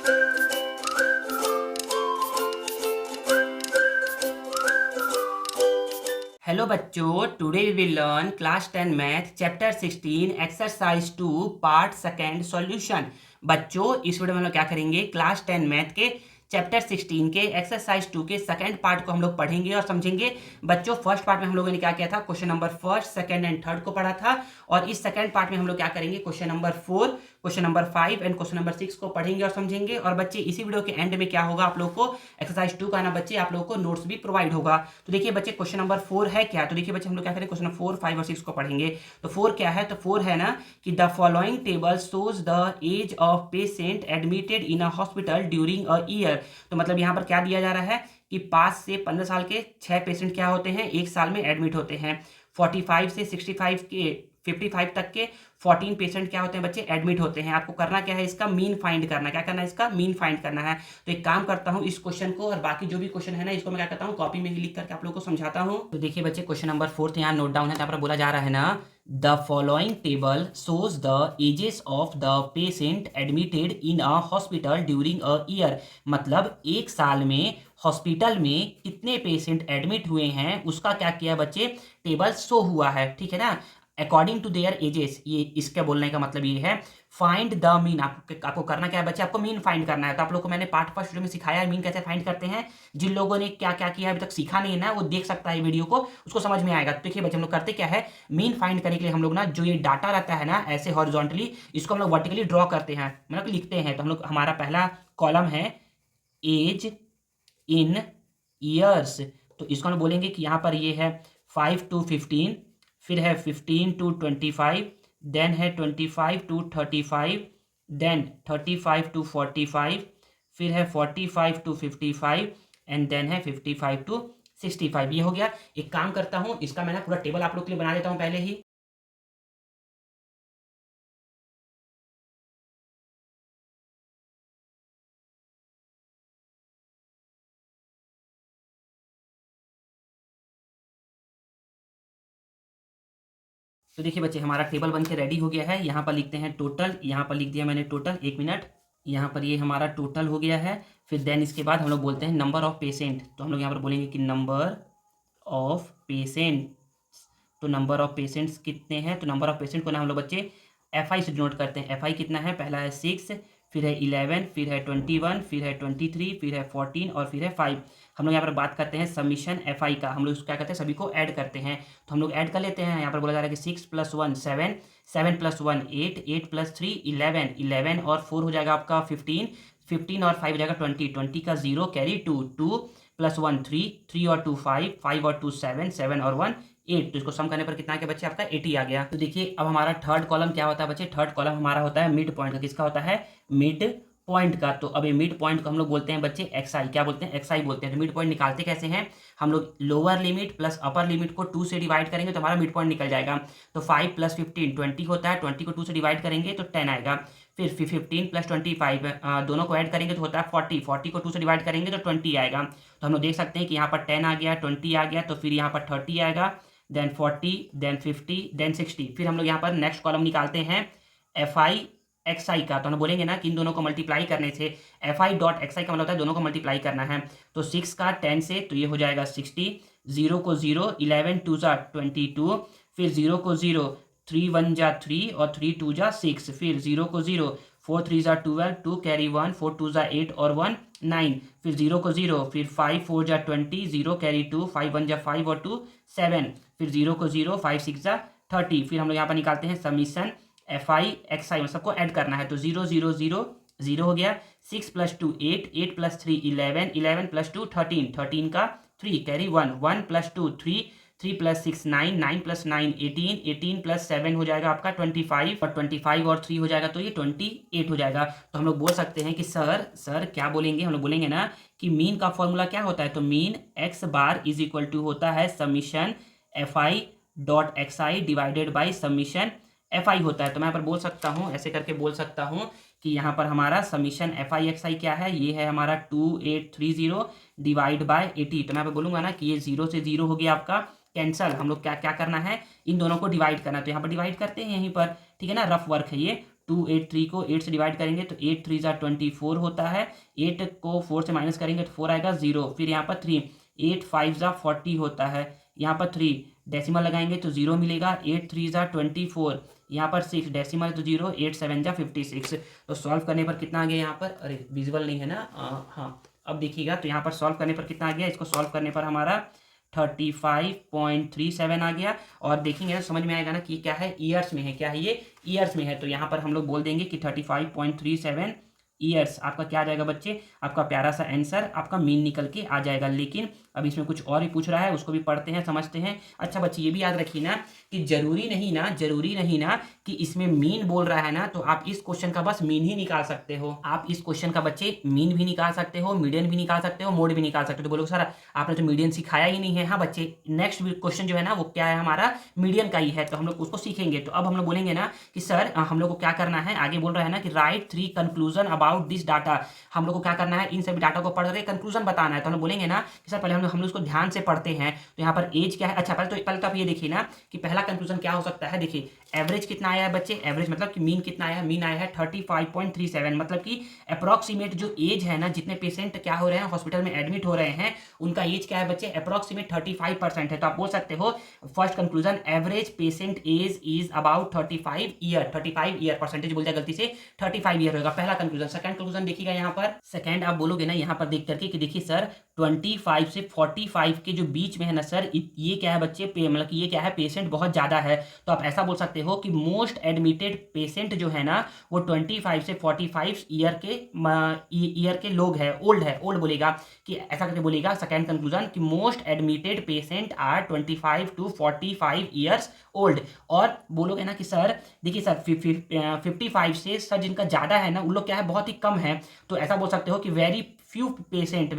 Hello बच्चों, today we will learn class 10 math chapter 16 exercise 2 part second solution. बच्चों, इस video में हम लोग क्या करेंगे, क्लास 10 मैथ के चैप्टर 16 के एक्सरसाइज 2 के सेकंड पार्ट को हम लोग पढ़ेंगे और समझेंगे। बच्चों, फर्स्ट पार्ट में हम लोगों ने क्या किया था, question number first, second and third को पढ़ा था। और इस सेकंड पार्ट में हम लोग क्या करेंगे, question number 4, question number 5 and question number 6 को पढ़ेंगे और समझेंगे। और बच्चे, इसी वीडियो के एंड में क्या होगा, आप लोग को एक्सरसाइज 2 का ना बच्चे आप लोग को नोट्स भी प्रोवाइड होगा। तो देखिए बच्चे, क्वेश्चन नंबर 4 है क्या, तो देखिए बच्चे हम लोग क्या करें, क्वेश्चन 4, 5 और 6 को पढ़ेंगे। तो 4 क्या है, तो 4 है ना कि the following table shows the age of patient admitted in a hospital during a year. तो मतलब यहाँ पर क्या दिया जा रहा है कि 5 से 15 साल के 6 पेशेंट क्या होते हैं, एक साल में एडमिट होते हैं। 45 से 65 के 55 तक के 14 पेशेंट क्या होते हैं बच्चे, एडमिट होते हैं। आपको करना क्या है, इसका मीन फाइंड करना है। क्या करना है, इसका मीन फाइंड करना है। तो एक काम करता हूं, इस क्वेश्चन को और बाकी जो भी क्वेश्चन है ना, इसको मैं क्या करता हूं, कॉपी में ही लिख करके आप लोगों को समझाता हूं। तो देखिए बच्चे, क्वेश्चन नंबर 4 तो यहाँ नोट डाउन है। यहाँ पर बोला जा रहा है ना, the following table shows the ages of the patient admitted in a hospital during a year. मतलब एक साल में हॉस्पिटल में कितने पेशेंट एडमिट हुए हैं उसका क्या किया बच्चे, टेबल शो हुआ है। ठीक है ना, अकॉर्डिंग टू देयर एजेस। ये इसके बोलने का मतलब ये है, फाइंड द मीन। आपको करना क्या है बच्चे, आपको मीन फाइंड करना है। तो आप लोग को मैंने पार्ट फर्स्ट वीडियो में सिखाया है मीन कैसे फाइंड करते हैं। जिन लोगों ने क्या क्या किया अभी तक सीखा नहीं है ना, वो देख सकता है वीडियो को, उसको समझ में आएगा। तो देखिए बच्चे, हम लोग करते क्या है, मीन फाइंड करने के लिए हम लोग ना, जो ये डाटा रहता है ना ऐसे हॉरिजॉन्टली, इसको हम लोग वर्टिकली ड्रॉ करते हैं, मतलब लिखते हैं। तो हम लोग, हमारा पहला कॉलम है एज इन ईयर्स। तो इसको हम बोलेंगे कि यहाँ पर ये है 5 to 15, फिर है 15 to 25, देन है 25 to 35, देन 35 to 45, फिर है 45 to 55 एंड देन है 55 to 65। ये हो गया। एक काम करता हूँ, इसका मैं ना पूरा टेबल आप लोग के लिए बना देता हूँ पहले ही। तो देखिए बच्चे, हमारा टेबल बन के रेडी हो गया है। यहाँ पर लिखते हैं टोटल, यहाँ पर लिख दिया मैंने टोटल, 1 मिनट। यहाँ पर ये हमारा टोटल हो गया है। फिर देन इसके बाद हम लोग बोलते हैं नंबर ऑफ पेशेंट। तो हम लोग यहाँ पर बोलेंगे कि नंबर ऑफ पेशेंट। तो नंबर ऑफ पेशेंट्स कितने हैं, तो नंबर ऑफ पेशेंट को ना हम लोग बच्चे FI से डिनोट करते हैं। FI कितना है, पहला है 6, फिर है 11, फिर है 21, फिर है 23, फिर है 14 और फिर है 5। हम लोग यहाँ पर बात करते हैं सबमिशन FI का। हम लोग क्या करते हैं, सभी को ऐड करते हैं। तो हम लोग ऐड कर लेते हैं। यहाँ पर बोला जा रहा है कि 6 + 1 7, 7 + 1 8, 8 + 3 11, 11 और 4 हो जाएगा आपका 15, 15 और 5 हो जाएगा 20, 20 का 0 कैरी 2, 2 + 1 3, 3 और 2 5, 5 और 2 7, 7 और 1 8। तो इसको सम करने पर कितना आ गया बच्चे, आपका 80 आ गया। तो देखिए अब हमारा थर्ड कॉलम क्या होता है बच्चे, थर्ड कॉलम हमारा होता है मिड पॉइंट का। किसका होता है, मिड पॉइंट का। तो अब ये मिड पॉइंट को हम लोग बोलते हैं बच्चे XI। क्या बोलते हैं, XI बोलते हैं। तो मिड पॉइंट निकालते कैसे हैं, हम लोग lower limit plus upper limit को 2 से डिवाइड करेंगे तो हमारा मिड पॉइंट निकल जाएगा। तो 5 + 15 20 होता है, 20 को 2 से डिवाइड करेंगे तो 10 आएगा। फिर 15 + 25 दोनों को ऐड करेंगे तो होता है 40, 40 को 2 से डिवाइड करेंगे तो 20 आएगा। तो हम लोग देख सकते हैं कि यहाँ पर 10 आ गया, 20 आ गया, तो फिर यहाँ पर 30 आएगा, देन 40, देन 50, देन 60। फिर हम लोग यहाँ पर नेक्स्ट कॉलम निकालते हैं FI XI का। तो हम बोलेंगे ना कि इन दोनों को मल्टीप्लाई करने से, FI डॉट XI का मतलब होता है दोनों को मल्टीप्लाई करना है। तो 6 का 10 से, तो ये हो जाएगा 60, 0 को 0, 11 2 जा 22, फिर 0 को 0, 3 1 जा 3 और 3 2 जा 6, फिर 0 को 0, 4 3 जा 12, 2 कैरी 1, 4 2 जा 8 और 1 9, फिर 0 को 0, फिर 5 4 जा 20, 0 कैरी 2, 5 1 जा 5 और 2 7, फिर 0 को 0, 5 6 जा 30। फिर हम लोग यहाँ पर निकालते हैं समीशन FI XI में सबको ऐड करना है। तो 0 0 0 0 हो गया, 6 + 2 8, 8 + 3 11, 11 + 2 13, 13 का 3 कैरी 1, 1 + 2 3, 3 + 6 9, 9 + 9 18, 18 + 7 हो जाएगा आपका 25, और 25 और 3 हो जाएगा तो ये 28 हो जाएगा। तो हम लोग बोल सकते हैं कि सर क्या बोलेंगे, हम लोग बोलेंगे ना कि मीन का फॉर्मूला क्या होता है, तो mean X bar is equal to होता है summation FI dot XI divided by summation FI होता है। तो मैं यहाँ पर बोल सकता हूँ, ऐसे करके बोल सकता हूँ कि यहाँ पर हमारा समीशन FI XI क्या है, ये है हमारा 2830 डिवाइड बाय 80। तो मैं यहाँ पर बोलूँगा ना कि ये 0 से 0 हो गया आपका कैंसल। हम लोग क्या क्या करना है, इन दोनों को डिवाइड करना है। तो यहाँ पर डिवाइड करते हैं यहीं पर, ठीक है ना, रफ वर्क है ये। 283 को 8 से डिवाइड करेंगे तो 8 3 ज़ा 24 होता है। 8 को 4 से माइनस करेंगे तो 4 आएगा 0। फिर यहाँ पर 3, 8 5 ज़ा 40 होता है। यहाँ पर 3 डेसिमल लगाएंगे तो 0 मिलेगा। 8 3 ज़ा 24, यहाँ पर 6 डेसिमल तो 0, 8 7 ज़ा 56। तो सॉल्व करने पर कितना आ गया यहाँ पर, अरे विजुअल नहीं है ना, हाँ अब देखिएगा। तो यहाँ पर सॉल्व करने पर कितना आ गया, इसको सॉल्व करने पर हमारा 35.37 आ गया। और देखेंगे तो समझ में आएगा ना कि क्या है, ईयर्स में है। क्या है ये, ईयर्स में है। तो यहाँ पर हम लोग बोल देंगे कि 35.37 ईयर्स आपका क्या आ जाएगा बच्चे, आपका प्यारा सा आंसर, आपका मीन निकल के आ जाएगा। लेकिन अब इसमें कुछ और ही पूछ रहा है, उसको भी पढ़ते हैं, समझते हैं। अच्छा बच्चे ये भी याद रखिए ना कि जरूरी नहीं ना कि इसमें मीन बोल रहा है ना तो आप इस क्वेश्चन का बस मीन ही निकाल सकते हो। आप इस क्वेश्चन का बच्चे मीन भी निकाल सकते हो, मीडियन भी निकाल सकते हो, मोड भी निकाल सकते हो। तो बोलोगे सर आपने तो मीडियन सिखाया ही नहीं है। हाँ बच्चे, नेक्स्ट क्वेश्चन जो है ना वो क्या है, हमारा मीडियन का ही है, तो हम लोग उसको सीखेंगे। तो अब हम लोग बोलेंगे ना कि सर हम लोग को क्या करना है, आगे बोल रहा है ना कि right 3 conclusion about this data. हम लोग को क्या करना है, इन सभी डाटा को पढ़ के कंक्लूजन बताना है। तो हम लोग बोलेंगे ना कि सर पहले हम लोग उसको ध्यान से पढ़ते हैं। तो यहाँ पर एज क्या है, अच्छा पहले तो आप ये देखिए ना कि पहला कंक्लूजन क्या हो सकता है। देखिए एवरेज कितना आया है बच्चे, एवरेज मतलब कि मीन कितना आया है, मीन आया है 35.37। मतलब कि अप्रॉक्सीमेट जो एज है ना, जितने पेशेंट क्या हो रहे हैं हॉस्पिटल में एडमिट हो रहे हैं, उनका एज क्या है बच्चे, अप्रॉक्सीमेट 35% है। तो आप बोल सकते हो first conclusion, average patient age is about 35 year. 35 year, percentage बोल दिया गलती से, 35 ईयर होगा पहला कंक्लूजन। सेकंड कंक्लूजन देखिएगा यहाँ पर, सेकंड आप बोलोगे ना यहाँ पर देख करके कि देखिए सर 25 से 45 के जो बीच में है ना सर, ये क्या है बच्चे, मतलब कि ये क्या है, पेशेंट बहुत ज़्यादा है। तो आप ऐसा बोल सकते हो कि मोस्ट एडमिटेड पेशेंट जो है ना वो 25 से 45 ईयर के लोग हैं, ओल्ड बोलेगा कि ऐसा करके बोलेगा। सेकंड कंक्लूजन कि most admitted patient are 25 to 45 years old. और बोलोगे ना कि सर देखिए सर 55 से सर जिनका ज़्यादा है ना उन लोग क्या है, बहुत ही कम है। तो ऐसा बोल सकते हो कि वेरी फ्यू पेशेंट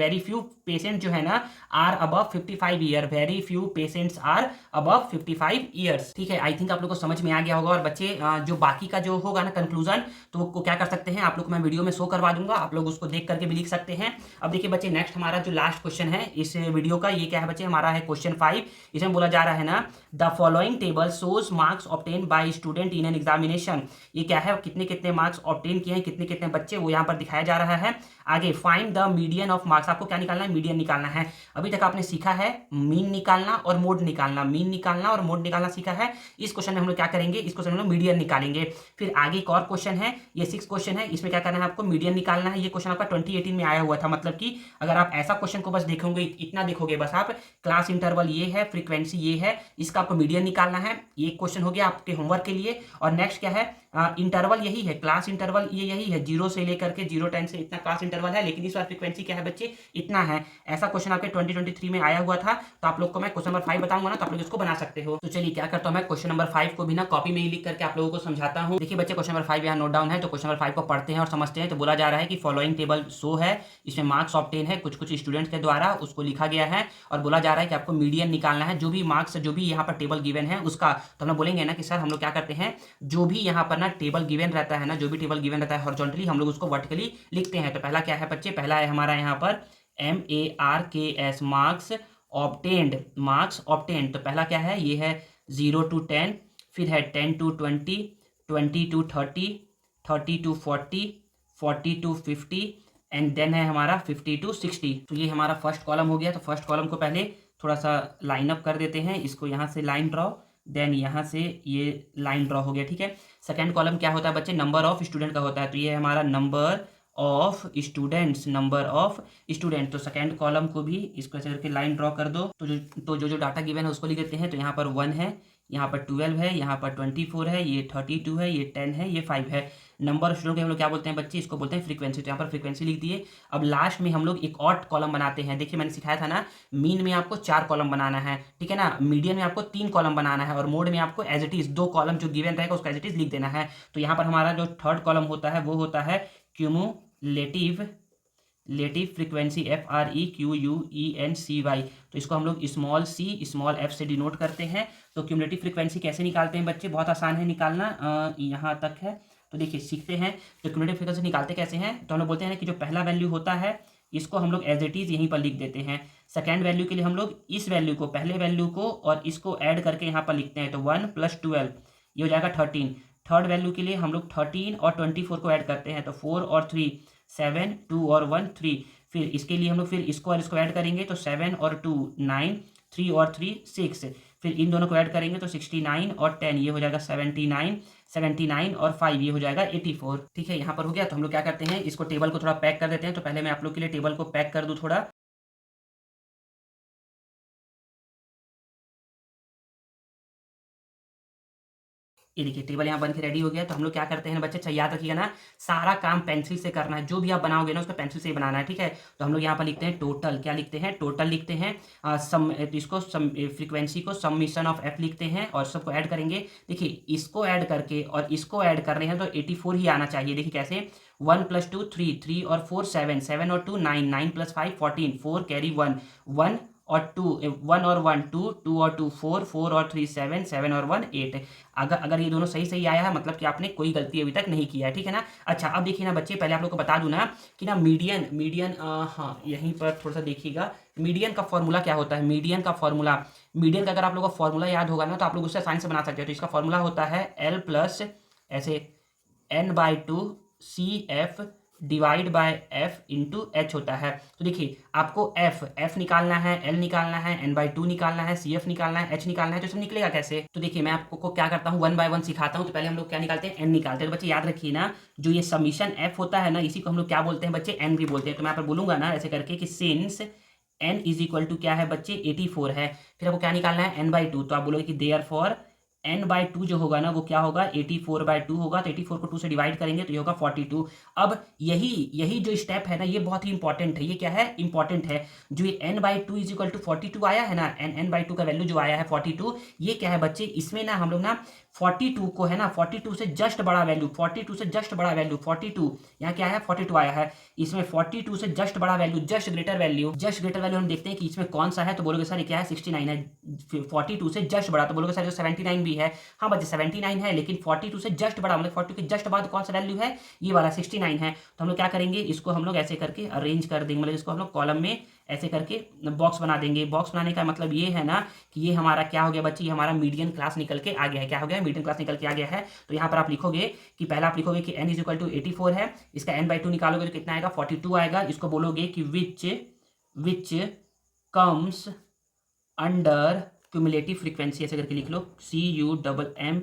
जो है ना are above 55 year, very few patients are above 55 years. ठीक है, आई थिंक आप लोग को समझ में आ गया होगा। और बच्चे जो बाकी का जो होगा ना कंक्लूजन, तो वो क्या कर सकते हैं, आप लोग को मैं वीडियो में शो करवा दूंगा, आप लोग उसको देख करके भी लिख सकते हैं। अब देखिए बच्चे नेक्स्ट हमारा जो लास्ट क्वेश्चन है इस वीडियो का, ये क्या है बच्चे, हमारा है क्वेश्चन 5। इसमें बोला जा रहा है ना, the following table shows marks obtain bye student in an examination. ये क्या है, कितने कितने मार्क्स ऑब्टेन किए हैं, कितने कितने बच्चे, वो यहाँ पर दिखाया जा रहा है। आगे find the median of marks, आपको क्या निकालना है, मीडियन निकालना है। अभी तक आपने सीखा है मीन निकालना और मोड निकालना, मीन निकालना और मोड निकालना सीखा है। इस क्वेश्चन में हम लोग क्या करेंगे, इस क्वेश्चन में हम लोग मीडियन निकालेंगे। फिर आगे एक और क्वेश्चन है, ये 6 क्वेश्चन है, इसमें क्या करना है, आपको मीडियन निकालना है। ये क्वेश्चन आपका 2018 में आया हुआ था। मतलब कि अगर आप ऐसा क्वेश्चन को बस देखोगे, इतना देखोगे बस आप, क्लास इंटरवल ये है, फ्रीक्वेंसी ये है, इसका आपको मीडियन निकालना है। ये क्वेश्चन हो गया आपके होमवर्क के लिए। और नेक्स्ट क्या है, इंटरवल यही है, क्लास इंटरवल ये यही है, 0 से लेकर के 0-10 से इतना क्लास इंटरवल है। लेकिन इस बार फ्रीक्वेंसी क्या है बच्चे, इतना है। ऐसा क्वेश्चन आपके 2023 में आया हुआ था। तो आप लोग को मैं क्वेश्चन नंबर 5 बताऊंगा ना, तो आप लोग इसको बना सकते हो। तो चलिए क्या करता हूं, मैं क्वेश्चन नंबर 5 को भी ना कॉपी में ही लिख करके आप लोगों को समझाता हूं। देखिए बच्चे क्वेश्चन नंबर 5 यहाँ नोट डाउन है, तो क्वेश्चन नंबर 5 को पढ़ते हैं और समझते हैं। तो बोला जा रहा है कि फॉलोइंग टेबल शो है, इसमें मार्क्स ऑब्टेन है कुछ स्टूडेंट्स के द्वारा, उसको लिखा गया है। और बोला जा रहा है कि आपको मीडियन निकालना है, जो भी मार्क्स, जो भी यहाँ पर टेबल गिवन है उसका। तो हम लोग बोलेंगे ना कि सर हम लोग क्या करते हैं, जो भी यहाँ पर ना टेबल गिवन रहता है ना, जो भी टेबल गिवन रहता है हॉरिजॉन्टली, हम लोग उसको वर्टिकली लिखते हैं। तो पहला क्या है बच्चे, पहला है हमारा यहाँ पर MARKS, मार्क्स ऑब्टेन्ड। तो पहला क्या है, ये है 0 to 10, फिर है 10 to 20, 20 to 30, 30 to 40, 40 to 50 and then है हमारा 50 to 60। तो ये हमारा फर्स्ट कॉलम हो गया। तो फर्स्ट कॉलम को पहले थोड़ा सा लाइन अप कर देते हैं, इसको यहाँ से लाइन ड्रॉ, देन यहाँ से ये लाइन ड्रॉ हो गया। ठीक है, सेकंड कॉलम क्या होता है बच्चे, नंबर ऑफ स्टूडेंट का होता है। तो ये है हमारा number of students, number of student. तो सेकंड कॉलम को भी इसको ऐसे करके लाइन ड्रॉ कर दो। तो जो डाटा गिवन है उसको लिख देते हैं। तो यहाँ पर 1 है, यहाँ पर 12 है, यहाँ पर 24 है, ये 32 है, ये 10 है, ये 5 है। नंबर ऑफ स्टूडेंट हम लोग क्या बोलते हैं बच्चे, इसको बोलते हैं फ्रीक्वेंसी। तो यहाँ पर फ्रीक्वेंसी लिख दिए। अब लास्ट में हम लोग एक और कॉलम बनाते हैं। देखिए मैंने सिखाया था ना, मीन में आपको 4 कॉलम बनाना है, ठीक है ना, मीडियन में आपको 3 कॉलम बनाना है, और मोड में आपको एज इट इज 2 कॉलम जो गिवन रहेगा उसका एज इट इज लिख देना है। तो यहाँ पर हमारा जो थर्ड कॉलम होता है वो होता है क्यूमुलेटिव फ्रीक्वेंसी, FREQUENCY। तो इसको हम लोग स्मॉल c स्मॉल f से डिनोट करते हैं। तो क्यूमुलेटिव फ्रीक्वेंसी कैसे निकालते हैं बच्चे, बहुत आसान है निकालना, यहाँ तक है। तो देखिए सीखते हैं। तो क्यूमुलेटिव फ्रीक्वेंसी निकालते कैसे हैं, तो हम लोग बोलते हैं कि जो पहला वैल्यू होता है इसको हम लोग एज इट इज यहीं पर लिख देते हैं। सेकेंड वैल्यू के लिए हम लोग इस वैल्यू को, पहले वैल्यू को और इसको ऐड करके यहाँ पर लिखते हैं। तो 1 + 12 ये हो जाएगा 13। थर्ड वैल्यू के लिए हम लोग 13 और 24 को ऐड करते हैं, तो 4 और 3 7, 2 और 1 3। फिर इसके लिए हम लोग फिर इसको और इसको ऐड करेंगे, तो 7 और 2 9, 3 और 3 6। फिर इन दोनों को ऐड करेंगे तो 69 और 10 ये हो जाएगा 79, 79 और 5 ये हो जाएगा 84। ठीक है, यहाँ पर हो गया। तो हम लोग क्या करते हैं, इसको टेबल को थोड़ा पैक कर देते हैं। तो पहले मैं आप लोग के लिए टेबल को पैक कर दूँ थोड़ा। ये देखिए टेबल यहाँ बन के रेडी हो गया। तो हम लोग क्या करते हैं बच्चे, अच्छा याद रखिएगा ना, सारा काम पेंसिल से करना है। जो भी आप बनाओगे ना उसको पेंसिल से ही बनाना है, ठीक है। तो हम लोग यहाँ पर लिखते हैं टोटल, क्या लिखते हैं, टोटल लिखते हैं। तो इसको फ्रीक्वेंसी को समीशन ऑफ एफ लिखते हैं और सबको ऐड करेंगे। देखिए इसको ऐड करके और इसको ऐड कर रहे हैं तो 84 ही आना चाहिए। देखिए कैसे, 1 + 2 3, 3 और 4 7, 7 और 2 9, 9 + 5 14, 4 कैरी 1 1 और 2 1 और 1 2, 2 और 2 4, 4 और 3 7, 7 और 1 8। अगर ये दोनों सही सही आया है मतलब कि आपने कोई गलती अभी तक नहीं किया है, ठीक है ना। अच्छा अब देखिए ना बच्चे, पहले आप लोग को बता दूं ना कि ना मीडियन मीडियन हाँ यहीं पर थोड़ा सा देखिएगा, मीडियन का फॉर्मूला क्या होता है। मीडियन का फॉर्मूला, मीडियन का अगर आप लोगों को फॉर्मूला याद होगा ना तो आप लोग उससे आसानी से बना सकते हो। तो इसका फॉर्मूला होता है L प्लस ऐसे n/2 CF divide by F into H होता है। तो देखिए आपको एफ निकालना है, एल निकालना है, n/2 निकालना है, CF निकालना है, एच निकालना है। तो सब निकलेगा कैसे, तो देखिए मैं आपको क्या करता हूँ, 1 बाय 1 सिखाता हूँ। तो पहले हम लोग क्या निकालते हैं, एन निकालते हैं। तो बच्चे याद रखिए ना, जो ये समीशन एफ होता है ना, इसी को हम लोग क्या बोलते हैं बच्चे, एन भी बोलते हैं। तो मैं यहाँ पर बोलूंगा ना ऐसे करके कि सिंस n = क्या है बच्चे, 84 है। फिर आपको क्या निकालना है, n/2। तो आप बोलोगे कि देयरफॉर n/2 जो होगा ना वो क्या होगा, 84/2 होगा। तो 84 को 2 से डिवाइड करेंगे तो ये होगा 42। अब यही यही जो स्टेप है ना ये बहुत ही इंपॉर्टेंट है। ये क्या है, इंपॉर्टेंट है। जो ये n/2 = 42 आया है ना, n/2 का वैल्यू जो आया है 42, ये क्या है बच्चे, इसमें ना हम लोग ना 42 को है ना, 42 से जस्ट बड़ा वैल्यू, 42 से जस्ट बड़ा वैल्यू 42, यहाँ क्या है 42 आया है। इसमें 42 से जस्ट बड़ा value, just greater value, just greater value हम देखते हैं कि इसमें कौन सा है। तो बोलोगे सर ये क्या है, 69 है। 42 से जस्ट बड़ा, तो बोलोगे सर 79 भी है। हाँ बच्चे 79 है, लेकिन 42 से जस्ट बड़ा मतलब 42 के जस्ट बाद कौन सा वैल्यू है, ये वाला 69 है। तो हम लोग क्या करेंगे, इसको हम लोग ऐसे करके अरेंज कर देंगे, मतलब इसको हम लोग कॉलम में ऐसे करके बॉक्स बना देंगे। बॉक्स बनाने का मतलब ये है ना कि ये हमारा क्या हो गया बच्चे, ये हमारा मीडियन क्लास निकल के आ गया है। क्या हो गया, मीडियन क्लास निकल के आ गया है। तो यहाँ पर आप लिखोगे कि पहला आप लिखोगे कि n = 84 है, इसका n/2 निकालोगे तो कितना आएगा, 42 आएगा। इसको बोलोगे कि which comes under cumulative frequency, ऐसे करके लिख लो, CUMMULATIVE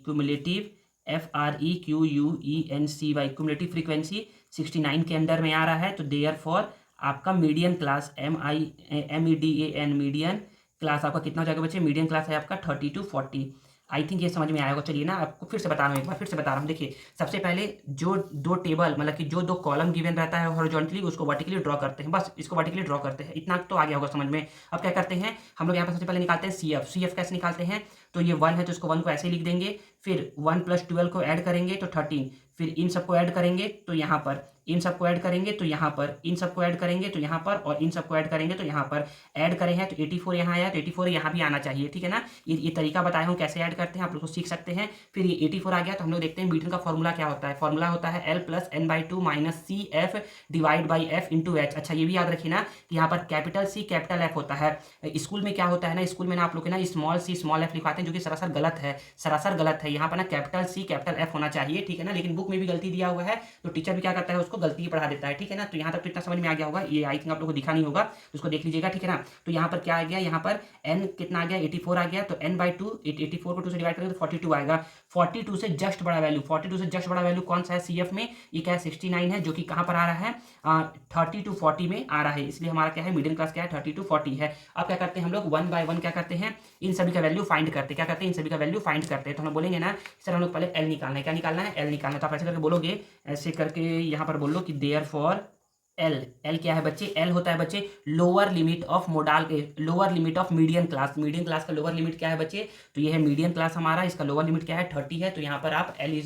cumulative FREQUENCY cumulative frequency 69 के अंडर में आ रहा है। तो देयरफॉर आपका median class MEDAN median class आपका कितना हो जाएगा बच्चे, मीडियन क्लास है आपका 30 to 40। आई थिंक ये समझ में आया होगा। चलिए ना आपको फिर से बता रहा हूँ, एक बार फिर से बता रहा हूँ। देखिए सबसे पहले जो दो टेबल मतलब कि जो दो कॉलम गिवन रहता है हॉरिजॉन्टली, उसको वर्टिकली ड्रॉ करते हैं, बस इसको वर्टिकली ड्रॉ करते हैं। इतना तो आ गया होगा समझ में। अब क्या करते हैं हम लोग यहाँ पर सबसे पहले निकालते हैं CF कैसे निकालते हैं, तो ये 1 है तो इसको 1 को ऐसे ही लिख देंगे। फिर 1 + 12 को ऐड करेंगे तो 13। फिर इन सबको ऐड करेंगे तो यहाँ पर, इन सबको ऐड करेंगे तो यहाँ पर, इन सबको ऐड करेंगे तो यहाँ पर, और इन सबको ऐड करेंगे तो यहाँ पर। ऐड करे हैं तो 84 यहाँ आया, तो 84 यहाँ भी आना चाहिए, ठीक है ना। ये तरीका बताया हूँ कैसे ऐड करते हैं, आप लोग को सीख सकते हैं। फिर ये 84 आ गया तो हम लोग देखते हैं मीडियन का फॉर्मूला क्या होता है। फॉर्मूला होता है L + n/2 - CF divide by F into H। अच्छा ये भी याद रखिए ना कि यहाँ पर कैपिटल C कैपिटल F होता है। स्कूल में क्या होता है ना, स्कूल में ना आप लोग ना स्मॉल c स्मॉल f लिखवाते हैं, जो कि सरासर गलत है, सरासर गलत है। यहाँ पर ना कैपिटल C कैपिटल F होना चाहिए, ठीक है ना। लेकिन बुक में भी गलती दिया हुआ है तो टीचर भी क्या करता है, उसको गलती पढ़ा देता है, ठीक है ना। तो यहाँ तक तो इतना समझ में आ गया होगा, ये आई थिंक आप लोग को दिखा नहीं होगा, तो उसको देख लीजिएगा, ठीक है ना। तो यहाँ पर क्या आ गया, यहाँ पर n कितना आ गया, 84 आ गया। तो n/2 84 को 2 से डिवाइड करेंगे तो 42 आएगा। 42 से जस्ट बड़ा वैल्यू, 42 से जस्ट बड़ा वैल्यू कौन सा है CF में, ये क्या है 69 है, जो कि कहाँ पर आ रहा है 30 to 40 में आ रहा है। इसलिए हमारा क्या है, मिडिल क्लास क्या है 30 to 40 है। अब क्या करते हैं हम लोग 1 by 1 क्या करते हैं, इन सभी का वैल्यू फाइंड करते हैं। क्या करते हैं, इन सभी का वैल्यू फाइंड करते हैं। तो हम बोलेंगे ना सर हम लोग पहले L निकालना है, क्या निकालना है, L निकालना है। तो आप ऐसे करके बोलोगे, ऐसे करके यहाँ पर बोलो कि देयरफॉर L क्या है बच्चे, L होता है बच्चे लोअर लिमिट ऑफ मोडाल के, lower limit of median class. Median class का लोअर लिमिट क्या है बच्चे, तो ये है मीडियन क्लास हमारा, इसका लोअर लिमिट क्या है 30 है। तो यहाँ पर आप L =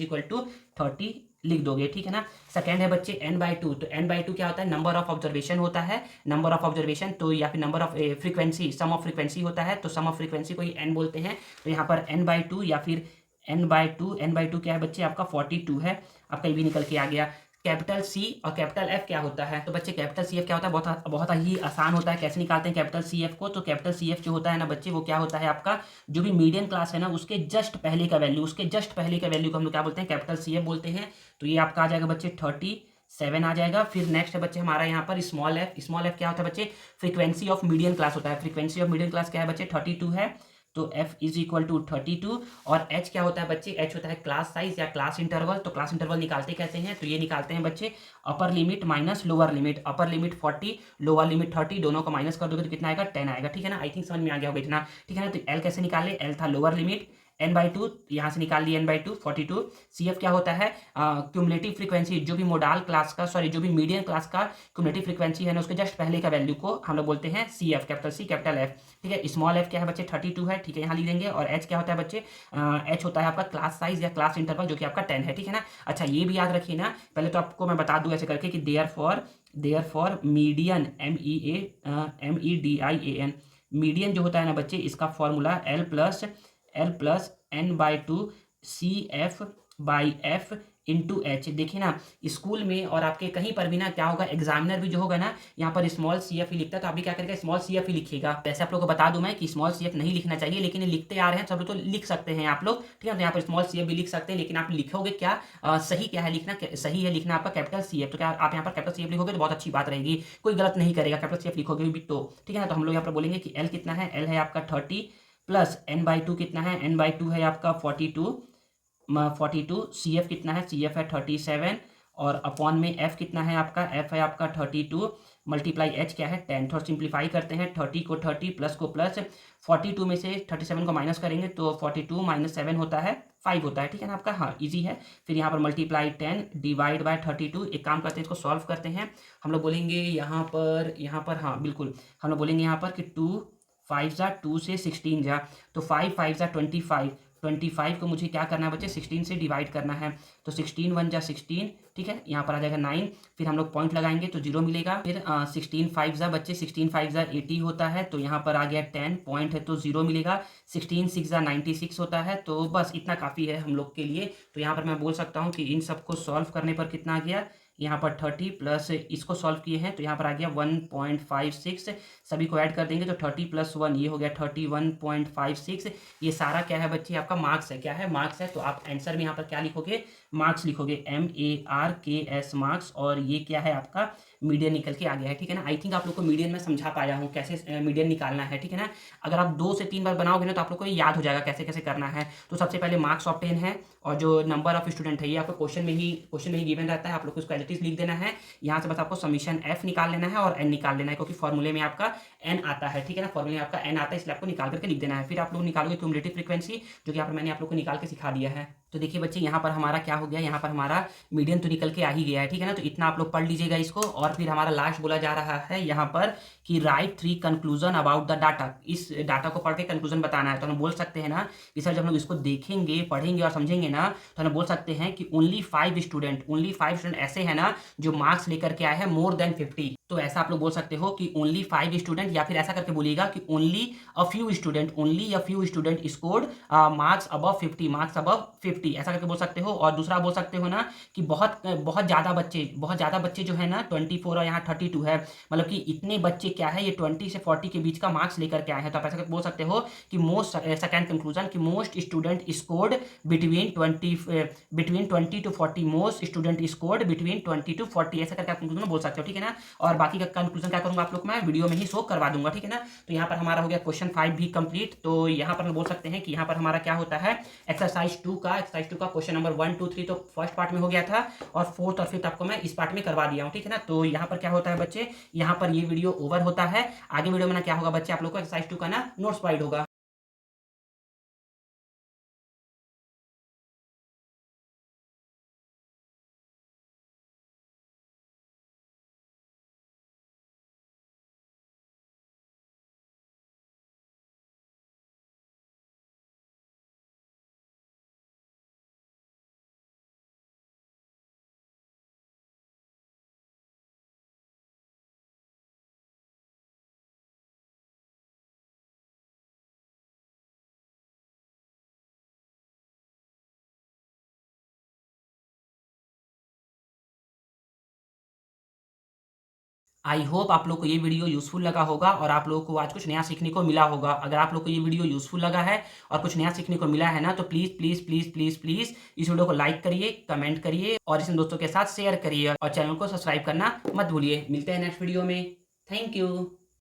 30 लिख दोगे, ठीक है ना। सेकंड है बच्चे n/2। तो n/2 क्या होता है, नंबर ऑफ ऑब्जर्वेशन होता है, नंबर ऑफ ऑब्जर्वेशन, तो या फिर number of frequency, sum of frequency होता है। तो सम ऑफ फ्रीक्वेंसी को ही n बोलते हैं। तो यहाँ पर n/2 या फिर n/2 क्या है बच्चे आपका 42 है, आपका ये भी निकल के आ गया। कैपिटल सी और कैपिटल एफ क्या होता है? तो बच्चे कैपिटल सी एफ क्या होता है? बहुत बहुत ही आसान होता है। कैसे निकालते हैं कैपिटल सी एफ को? तो कैपिटल सी एफ जो होता है ना बच्चे, वो क्या होता है आपका, जो भी मीडियन क्लास है ना उसके जस्ट पहले का वैल्यू, उसके जस्ट पहले का वैल्यू को हम लोग क्या बोलते हैं? कैपिटल सी एफ बोलते हैं। तो ये आपका आ जाएगा बच्चे 37 आ जाएगा। फिर नेक्स्ट है बच्चे हमारा यहाँ पर स्मॉल एफ। स्मॉल एफ क्या होता है बच्चे? फ्रीक्वेंसी ऑफ मीडियन क्लास होता है। फ्रीक्वेंसी ऑफ मीडियन क्लास क्या है बच्चे? 32 है। तो f इज इक्वल टू 32। और h क्या होता है बच्चे? h होता है क्लास साइज या क्लास इंटरवल। तो क्लास इंटरवल निकालते कैसे हैं? तो ये निकालते हैं बच्चे upper limit minus lower limit. Upper limit 40, lower limit 30, दोनों को माइनस कर दोगे तो कितना आएगा? 10 आएगा। ठीक है ना? आई थिंक समझ में आ गया होगा इतना। ठीक है ना? तो l कैसे निकाले? l था लोअर लिमिट n/2, यहाँ से निकाल लिया n/2 42। सी एफ क्या होता है? क्यूमुलेटिव फ्रीक्वेंसी, जो भी मोडाल क्लास का, सॉरी जो भी मीडियम क्लास का क्यूमुलेटिव फ्रीक्वेंसी है ना उसके जस्ट पहले का वैल्यू को हम लोग बोलते हैं C F, capital C capital F. ठीक है? स्मॉल एफ क्या है बच्चे? 32 है। ठीक है, यहाँ लिख देंगे। और एच क्या होता है बच्चे? एच होता है आपका क्लास साइज या क्लास इंटरवल, जो कि आपका 10 है। ठीक है ना? अच्छा, ये भी याद रखिए ना, पहले तो आपको मैं बता दूं ऐसे करके कि therefore median MEDIAN, median जो होता है ना बच्चे, इसका formula L plus N/2 CF/F into H. देखिए ना, स्कूल में और आपके कहीं पर भी ना क्या होगा, एग्जामिनर भी जो होगा ना यहाँ पर स्मॉल सी एफ ही लिखता है, तो आप भी क्या करेगा? स्मॉल सी एफ ही लिखिएगा। वैसे आप लोग को बता दूं मैं कि स्मॉल सी एफ नहीं लिखना चाहिए, लेकिन ये लिखते आ रहे हैं सब लोग, तो लिख सकते हैं आप लोग। ठीक है, तो यहाँ पर स्मॉल सी एफ भी लिख सकते हैं, लेकिन आप लिखोगे क्या? सही क्या है लिखना? सही है लिखना आपका कैपिटल सी एफ। तो क्या आप यहाँ पर कैपिटल सी एफ लिखोगे तो बहुत अच्छी बात रहेगी, कोई गलत नहीं करेगा कैपिटल सी एफ लिखोगे भी तो। ठीक है ना? तो हम लोग यहाँ पर बोलेंगे कि एल कितना है? एल है आपका 30 प्लस n/2 कितना है? n/2 है आपका 42। सी एफ कितना है? सी एफ है 37। और अपॉन में एफ कितना है आपका? एफ है आपका 32 मल्टीप्लाई एच क्या है? 10। थोड़ा सिंप्लीफाई करते हैं, 30 को 30 प्लस को प्लस, 42 में से 37 को माइनस करेंगे तो 42 माइनस 7 होता है 5 होता है। ठीक है ना आपका? हाँ, इजी है। फिर यहाँ पर मल्टीप्लाई 10 डिवाइड बाय 32। एक काम करते हैं, इसको सॉल्व करते हैं। हम लोग बोलेंगे यहाँ पर हाँ बिल्कुल, हम लोग बोलेंगे यहाँ पर कि 2 से 16 जा, तो 5 5 जा 25। 25 को मुझे क्या करना है बच्चे? 16 से डिवाइड करना है। तो 16 1 जा 16। ठीक है, यहाँ पर आ जाएगा 9। फिर हम लोग पॉइंट लगाएंगे तो 0 मिलेगा। फिर 16 5 जा बच्चे, 16 5 जा 80 होता है, तो यहाँ पर आ गया 10 पॉइंट है तो 0 मिलेगा। 16 6 जा 96 होता है। तो बस इतना काफ़ी है हम लोग के लिए। तो यहाँ पर मैं बोल सकता हूँ कि इन सबको सॉल्व करने पर कितना आ गया? यहाँ पर 30 प्लस इसको सॉल्व किए हैं तो यहाँ पर आ गया 1.56। सभी को ऐड कर देंगे तो 30 प्लस 1 ये हो गया 31.56। ये सारा क्या है बच्चे? आपका मार्क्स है। क्या है? मार्क्स है। तो आप आंसर में यहाँ पर क्या लिखोगे? मार्क्स लिखोगे, MARKS मार्क्स। और ये क्या है आपका? मीडियन निकल के आ गया है। ठीक है ना? आई थिंक आप लोग को मीडियन में समझा पाया हूँ कैसे मीडियन निकालना है। ठीक है ना? अगर आप 2 से 3 बार बनाओगे ना तो आप लोग को ये याद हो जाएगा कैसे कैसे करना है। तो सबसे पहले मार्क्स ऑफ 10 है, और जो नंबर ऑफ स्टूडेंट है ये आपको क्वेश्चन में ही गिवन रहता है। आप लोग को इसको एज इट इज लिख देना है। यहाँ से बस आपको समीशन एफ निकाल लेना है और एन निकाल लेना है, क्योंकि फॉर्मूले में आपका एन आता है। ठीक है ना? फॉर्मूले में आपका एन आता है, इसलिए आपको निकाल करके लिख देना है। फिर आप लोग निकालोगे क्यूमुलेटिव फ्रीक्वेंसी, जो कि यहाँ पर मैंने आप लोग को निकाल के सिखा दिया है। तो देखिए बच्चे, यहाँ पर हमारा क्या हो गया? यहाँ पर हमारा मीडियन तो निकल के आ ही गया है। ठीक है ना? तो इतना आप लोग पढ़ लीजिएगा इसको। और फिर हमारा लास्ट बोला जा रहा है यहाँ पर कि right 3 conclusion about the data. इस डाटा को पढ़ के कंक्लूजन बताना है। तो हम बोल सकते हैं ना कि सर जब हम लोग इसको देखेंगे, पढ़ेंगे और समझेंगे ना, तो हम बोल सकते हैं कि ओनली 5 स्टूडेंट ऐसे हैं ना जो मार्क्स लेकर के आए हैं मोर देन 50। तो ऐसा आप लोग बोल सकते हो कि ओनली 5 स्टूडेंट, या फिर ऐसा करके बोलिएगा कि only a few student scored marks above 50, ऐसा करके बोल सकते हो। और दूसरा बोल सकते हो ना कि बहुत बहुत ज़्यादा बच्चे जो है ना 24 और यहाँ 32 है, मतलब कि इतने बच्चे क्या है, ये 20 से 40 के बीच का मार्क्स लेकर के आए हैं। तो आप ऐसा करके बोल सकते हो कि सेकंड कंक्लूजन कि most student scored between 20 to 40, most student scored between 20 to 40, ऐसा करके आप कंक्लूजन बोल सकते हो। ठीक है ना? और बाकी का कंक्लूजन क्या करूंगा आप लोग मैं वीडियो में ही शो करवा दूंगा। ठीक है ना? तो यहाँ पर हमारा हो गया क्वेश्चन 5 भी कंप्लीट। तो यहाँ पर हम बोल सकते हैं कि यहाँ पर हमारा क्या होता है, एक्सरसाइज 2 का क्वेश्चन नंबर 1 2 3 तो फर्स्ट पार्ट में हो गया था, और फोर्थ और फिफ्थ आपको मैं इस पार्ट में करवा दिया हूँ। ठीक है ना? तो यहाँ पर क्या होता है बच्चे, यहाँ पर ये वीडियो ओवर होता है। आगे वीडियो में ना क्या होगा बच्चे, आप लोग को एक्सरसाइज 2 का ना नोट्स प्रोवाइड होगा। आई होप आप लोग को ये वीडियो यूज़फुल लगा होगा और आप लोगों को आज कुछ नया सीखने को मिला होगा। अगर आप लोग को ये वीडियो यूज़फुल लगा है और कुछ नया सीखने को मिला है ना, तो please please please please please इस वीडियो को लाइक करिए, कमेंट करिए और इसे दोस्तों के साथ शेयर करिए और चैनल को सब्सक्राइब करना मत भूलिए। मिलते हैं नेक्स्ट वीडियो में। Thank you.